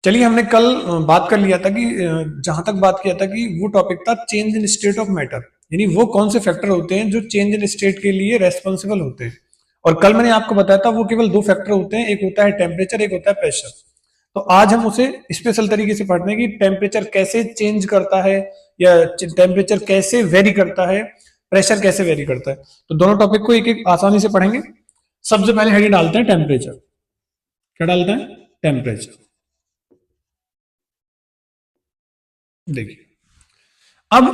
चलिए, हमने कल बात कर लिया था कि जहां तक बात किया था कि वो टॉपिक था change in state of matter, यानी वो कौन से फैक्टर होते हैं जो चेंज इन स्टेट के लिए रेस्पॉन्सिबल होते हैं। और कल मैंने आपको बताया था वो केवल दो फैक्टर होते हैं, एक होता है टेम्परेचर, एक होता है प्रेशर। तो आज हम उसे स्पेशल तरीके से पढ़ते हैं कि टेम्परेचर कैसे चेंज करता है या टेम्परेचर कैसे वेरी करता है, प्रेशर कैसे वेरी करता है। तो दोनों टॉपिक को एक एक आसानी से पढ़ेंगे। सबसे पहले हेडिंग डालते हैं टेम्परेचर। क्या डालते हैं? टेम्परेचर। देखिए, अब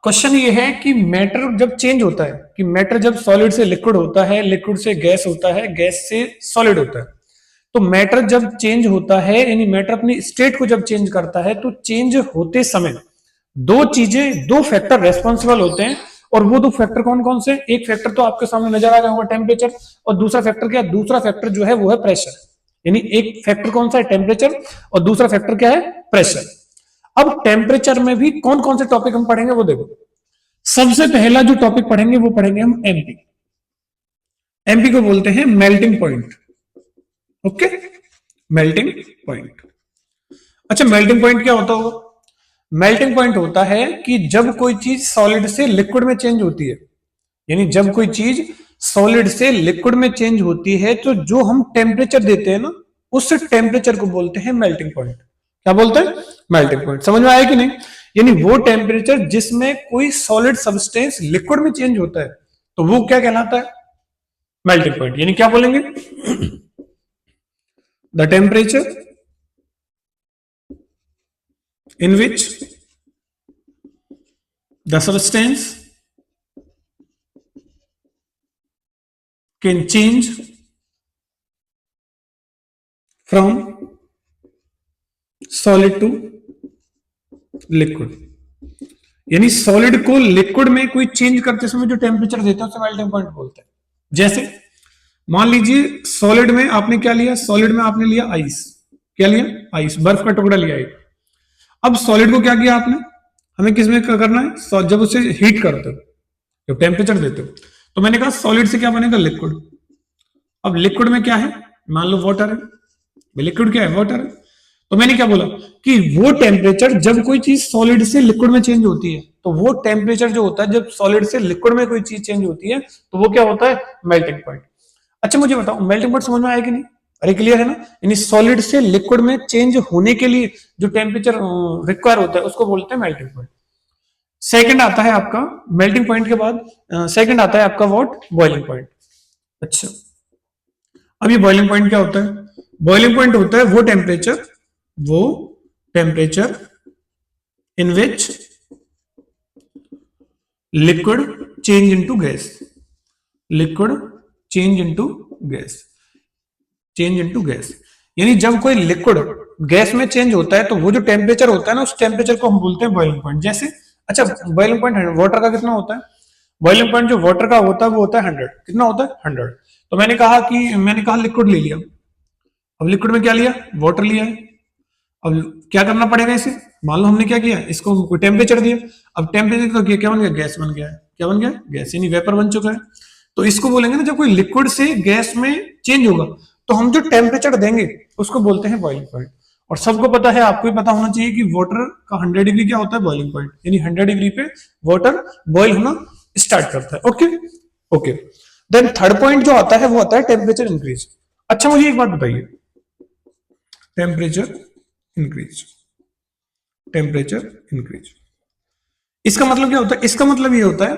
क्वेश्चन ये है कि मैटर जब चेंज होता है, कि मैटर जब सॉलिड से लिक्विड होता है, लिक्विड से गैस होता है, गैस से सॉलिड होता है, तो मैटर जब चेंज होता है यानी मैटर अपनी स्टेट को जब चेंज करता है, तो चेंज होते समय दो चीजें, दो फैक्टर रेस्पॉन्सिबल होते हैं। और वो दो फैक्टर कौन कौन से? एक फैक्टर तो आपके सामने नजर आ गया होगा, टेम्परेचर। और दूसरा फैक्टर क्या? दूसरा फैक्टर जो है वो है प्रेशर। यानी एक फैक्टर कौन सा है? टेम्परेचर। और दूसरा फैक्टर क्या है? प्रेशर। अब टेम्परेचर में भी कौन कौन से टॉपिक हम पढ़ेंगे वो देखो। सबसे पहला जो टॉपिक पढ़ेंगे वो पढ़ेंगे हम एमपी। एमपी को बोलते हैं melting point. Okay, melting point. अच्छा, मेल्टिंग पॉइंट क्या होता होगा? मेल्टिंग पॉइंट होता है कि जब कोई चीज सॉलिड से लिक्विड में चेंज होती है, यानी जब कोई चीज सॉलिड से लिक्विड में चेंज होती है, तो जो हम टेम्परेचर देते हैं ना, उस टेम्परेचर को बोलते हैं मेल्टिंग पॉइंट। क्या बोलते हैं? Melting point. समझ में आया कि नहीं? यानी वो टेम्परेचर जिसमें कोई सॉलिड सब्सटेंस लिक्विड में चेंज होता है, तो वो क्या कहलाता है? Melting point. यानी क्या बोलेंगे? The temperature in which the substance can change from solid to liquid। यानी सॉलिड को लिक्विड में कोई चेंज करते समय जो टेम्परेचर देते हैं उसे मेल्टिंग पॉइंट बोलते हैं। जैसे मान लीजिए सॉलिड में आपने क्या लिया? सॉलिड में आपने लिया आइस। क्या लिया? आइस, बर्फ का टुकड़ा लिया एक। अब सॉलिड को क्या किया आपने? हमें किस में करना है? जब उसे हीट करते हो, जब टेम्परेचर देते हो, तो मैंने कहा सॉलिड से क्या बनेगा? लिक्विड। अब लिक्विड में क्या है? मान लो वाटर है। लिक्विड क्या है? वाटर है। तो मैंने क्या बोला कि वो टेम्परेचर जब कोई चीज सॉलिड से लिक्विड में चेंज होती है, तो वो टेम्परेचर जो होता है जब सॉलिड से लिक्विड में कोई चीज चेंज होती है, तो वो क्या होता है? Melting point. अच्छा, मुझे बताओ मेल्टिंग पॉइंट समझ में आया कि नहीं? अरे क्लियर है ना? यानी सॉलिड से लिक्विड में चेंज होने के लिए जो टेम्परेचर रिक्वायर होता है उसको बोलते हैं मेल्टिंग पॉइंट। सेकंड आता है आपका मेल्टिंग पॉइंट के बाद, सेकंड आता है आपका व्हाट? Boiling point. अच्छा, अब ये बॉइलिंग पॉइंट क्या होता है? बॉइलिंग पॉइंट होता है वो temperature in which liquid change into gas. Liquid change into gas. Change into gas. यानी जब कोई लिक्विड गैस में चेंज होता है, तो वो जो टेम्परेचर होता है ना, उस टेम्परेचर को हम बोलते हैं बॉइलिंग पॉइंट। जैसे अच्छा, बॉइलिंग पॉइंट वाटर का कितना होता है? बॉइलिंग पॉइंट जो वाटर का होता है वो होता है 100। कितना होता है? 100। तो मैंने कहा लिक्विड ले लिया। अब लिक्विड में क्या लिया? वाटर लिया है। अब क्या करना पड़ेगा इसे? मान लो हमने क्या किया, इसको कोई टेम्परेचर दिया। अब टेम्परेचर तो क्या बन गया? गैस बन गया है। क्या बन गया? गैस, यानी वेपर बन चुका है। तो इसको बोलेंगे ना, जब कोई लिक्विड से गैस में चेंज होगा, तो हम जो टेम्परेचर देंगे उसको बोलते हैं बॉइलिंग पॉइंट। और सबको पता है, आपको भी पता होना चाहिए कि वाटर का 100 डिग्री क्या होता है? Boiling point. यानी 100 डिग्री पे वाटर बॉइल होना स्टार्ट करता है। Okay okay. Then third point जो आता है वो आता है टेम्परेचर इंक्रीज। अच्छा, मुझे एक बात बताइए, टेम्परेचर इंक्रीज, टेम्परेचर इंक्रीज, इसका मतलब क्या होता है? इसका मतलब ये होता है,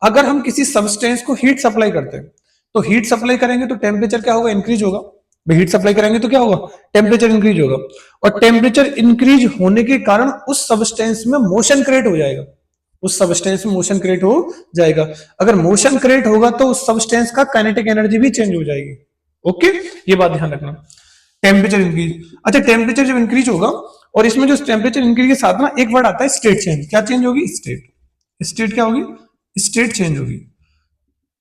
अगर हम किसी सब्सटेंस को हीट सप्लाई करते हैं, तो हीट सप्लाई करेंगे तो टेम्परेचर क्या होगा? इंक्रीज होगा। हीट सप्लाई करेंगे तो क्या होगा? टेम्परेचर इंक्रीज होगा। और टेम्परेचर इंक्रीज होने के कारण उस सब्सटेंस में मोशन क्रिएट हो जाएगा। उस सब्सटेंस में मोशन क्रिएट हो जाएगा। अगर मोशन क्रिएट होगा तो उस सब्सटेंस का काइनेटिक एनर्जी भी चेंज हो जाएगी। ओके, ये बात ध्यान रखना। Temperature increase. अच्छा, टेम्परेचर जब इंक्रीज होगा, और इसमें जो टेम्परेचर इंक्रीज के साथ ना एक वर्ड आता है स्टेट चेंज। क्या चेंज होगी? स्टेट। स्टेट क्या होगी? स्टेट चेंज होगी।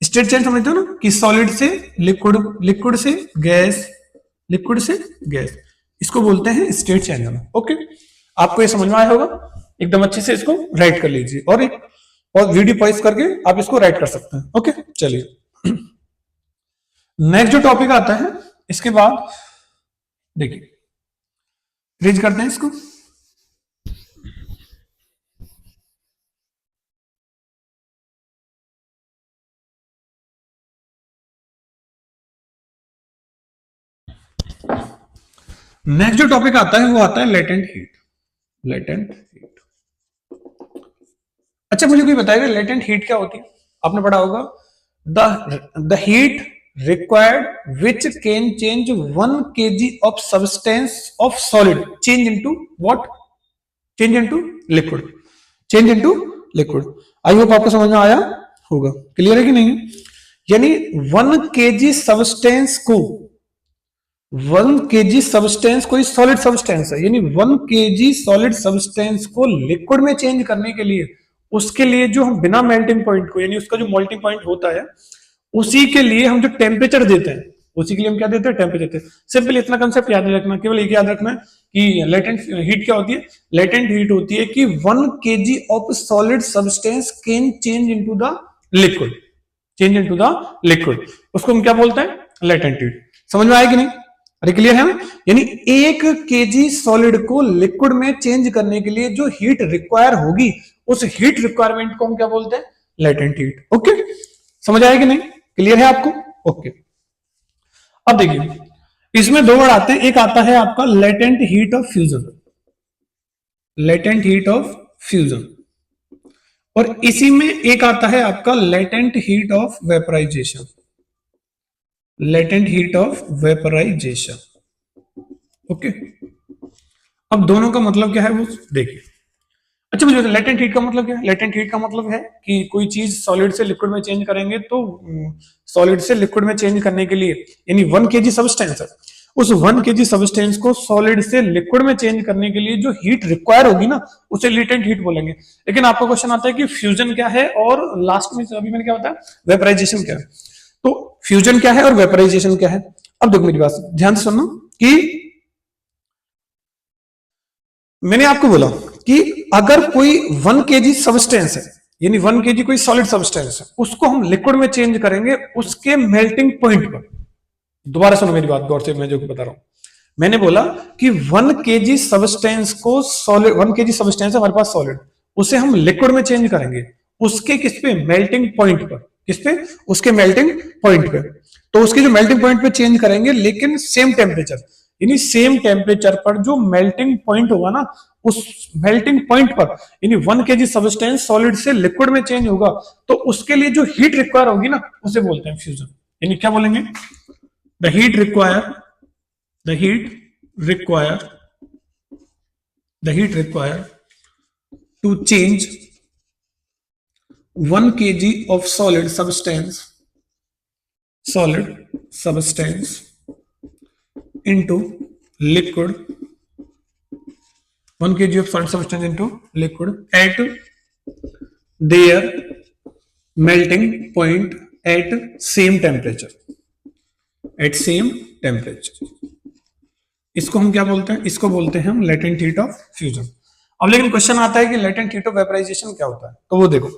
स्टेट चेंज समझते हो ना, कि सॉलिड से लिक्विड, लिक्विड से गैस, लिक्विड से गैस, इसको बोलते हैं स्टेट चेंज होना। ओके, आपको ये समझ में आया होगा? एकदम अच्छे से इसको राइट कर लीजिए, और वीडियो पॉइज करके आप इसको राइट कर सकते हैं। ओके, चलिए नेक्स्ट जो टॉपिक आता है इसके बाद, देखिए रीड करते हैं इसको। नेक्स्ट जो टॉपिक आता है वो आता है लेटेंट हीट। लेटेंट हीट, अच्छा मुझे कोई बताएगा लेटेंट हीट क्या होती है? आपने पढ़ा होगा, the heat required which can change 1 kg of substance of solid change into what? Change into liquid. Change into liquid. I hope आपको समझ में आया होगा, क्लियर है कि नहीं? यानी 1 kg सब्सटेंस को, 1 kg सब्सटेंस कोई सॉलिड सब्सटेंस है, यानी 1 kg सॉलिड सब्सटेंस को लिक्विड में चेंज करने के लिए, उसके लिए जो हम बिना मेल्टिंग पॉइंट को, यानी उसका जो मेल्टिंग पॉइंट होता है, उसी के लिए हम जो टेम्परेचर देते हैं, उसी के लिए हम क्या देते हैं? टेम्परेचर देते हैं। सिंपल इतना कंसेप्ट याद नहीं रखना, केवल एक याद रखना है कि लेटेंट हीट क्या होती है? लेटेंट हीट होती है कि 1 kg of solid substance can change into the liquid, change into the liquid, उसको हम क्या बोलते हैं? Latent heat. समझ में आया कि नहीं? अरे क्लियर है ना? यानी 1 kg सॉलिड को लिक्विड में चेंज करने के लिए जो हीट रिक्वायर होगी, उस हीट रिक्वायरमेंट को हम क्या बोलते हैं? Latent heat. ओके, समझ आया कि नहीं? क्लियर है आपको? ओके, अब देखिए इसमें दो वर्ड आते हैं, एक आता है आपका latent heat of fusion, latent heat of fusion, और इसी में एक आता है आपका latent heat of vaporisation, latent heat of vaporisation. Okay, अब दोनों का मतलब क्या है वो देखिए। अच्छा मुझे लेटेंट हीट का मतलब क्या है? लेटेंट हीट का मतलब है कि कोई चीज सॉलिड से लिक्विड में चेंज करेंगे तो सॉलिड से लिक्विड में चेंज करने के लिए, यानी 1 kg सब्सटेंस है, उस 1 kg सब्सटेंस को सॉलिड से लिक्विड में चेंज करने के लिए जो हीट रिक्वायर होगी ना, उसे लेटेंट हीट बोलेंगे। लेकिन आपका क्वेश्चन आता है कि फ्यूजन क्या है और लास्ट में अभी मैंने क्या बताया, वेपराइजेशन क्या है। तो फ्यूजन क्या है और वेपराइजेशन क्या है? अब देखो मेरी बात ध्यान से सुनना कि मैंने आपको बोला कि अगर कोई 1 kg सब्सटेंस है, यानी 1 kg कोई सॉलिड सब्सटेंस है, उसको हम लिक्विड में चेंज करेंगे उसके मेल्टिंग पॉइंट पर। दोबारा सुनो मेरी बात गौर से, मैं जो बता रहा हूं, मैंने बोला कि 1 kg सब्सटेंस को सॉलिड, 1 kg सब्सटेंस है हमारे पास सॉलिड, उसे हम लिक्विड में चेंज करेंगे उसके किस पे? मेल्टिंग पॉइंट पर। किस पे? उसके मेल्टिंग पॉइंट पे। तो उसके जो मेल्टिंग पॉइंट पे चेंज करेंगे, लेकिन सेम टेम्परेचर, यानी सेम टेम्परेचर पर जो मेल्टिंग पॉइंट होगा ना, उस मेल्टिंग पॉइंट पर, यानी 1 kg सब्सटेंस सॉलिड से लिक्विड में चेंज होगा, तो उसके लिए जो हीट रिक्वायर होगी ना, उसे बोलते हैं फ्यूजन। यानी क्या बोलेंगे? The heat require, the heat require, the heat require to change 1 kg of solid substance, solid substance into liquid, 1 kg of solid substance into liquid at their melting point at same temperature, at same temperature। इसको हम क्या बोलते हैं? इसको बोलते हैं हम latent heat of fusion. अब लेकिन क्वेश्चन आता है कि लेटेंट हीट ऑफ वेपराइजेशन क्या होता है? तो वो देखो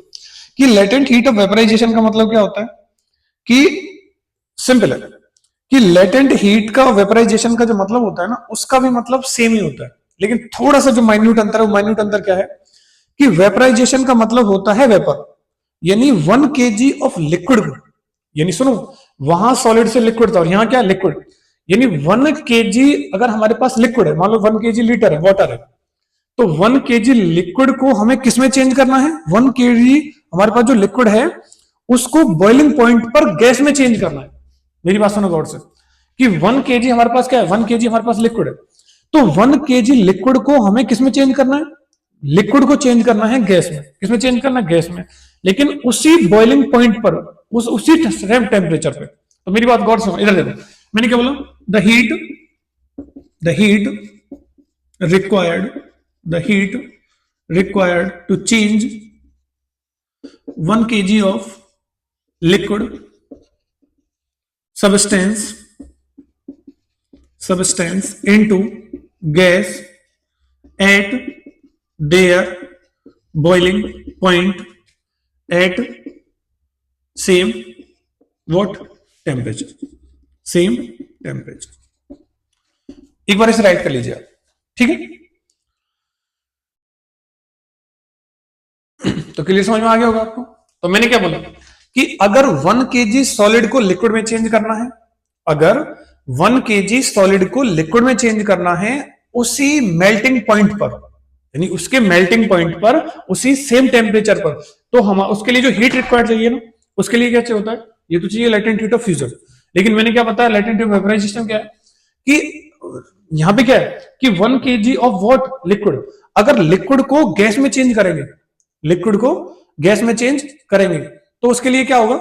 कि लेटेंट हीट ऑफ वेपराइजेशन का मतलब क्या होता है कि सिंपल है कि लेटेंट हीट का वेपराइजेशन का जो मतलब होता है ना, उसका भी मतलब सेम ही होता है, लेकिन थोड़ा सा जो माइन्यूट अंतर है, वो माइन्यूट अंतर क्या है कि वेपराइजेशन का मतलब होता है वेपर, यानी 1 kg ऑफ लिक्विड को, यानी सुनो वहां सॉलिड से लिक्विड था और यहां क्या? लिक्विड, यानी 1 kg अगर हमारे पास लिक्विड है, मान लो 1 kg लीटर है, वाटर है, तो 1 kg लिक्विड को हमें किस में चेंज करना है? 1 kg हमारे पास जो लिक्विड है उसको बॉइलिंग पॉइंट पर गैस में चेंज करना है। मेरी बात सुनो गौर से कि 1 kg हमारे पास क्या है? 1 kg हमारे पास लिक्विड है, तो 1 kg लिक्विड को हमें किस में चेंज करना है? लिक्विड को चेंज करना है गैस में। किसमें चेंज करना है? गैस में, लेकिन उसी बॉइलिंग पॉइंट पर, उसी सेम टेम्परेचर पे। तो मेरी बात गौर से इधर देखो, मैंने क्या बोला? The heat required, the heat required to change 1 kg of liquid substance into gas at their boiling point at same what temperature, same temperature। एक बार इसे राइट कर लीजिए आप, ठीक है, तो क्लियर समझ में आ गया होगा आपको। तो मैंने क्या बोला कि अगर 1 kg सॉलिड को लिक्विड में चेंज करना है, अगर 1 kg सॉलिड को लिक्विड में चेंज करना है उसी मेल्टिंग पॉइंट पर, यानी उसके मेल्टिंग पॉइंट पर, उसी सेम टेम्परेचर पर, तो हम उसके लिए जो हीट रिक्वायर्ड चाहिए ना, उसके लिए क्या चाहिए होता है, ये तो चाहिए लेटेंट हीट ऑफ फ्यूजन। लेकिन मैंने क्या बताया, latent heat of vaporisation system क्या है कि यहां पे क्या है कि 1 kg ऑफ व्हाट, लिक्विड, अगर लिक्विड को गैस में चेंज करेंगे, लिक्विड को गैस में चेंज करेंगे तो उसके लिए क्या होगा,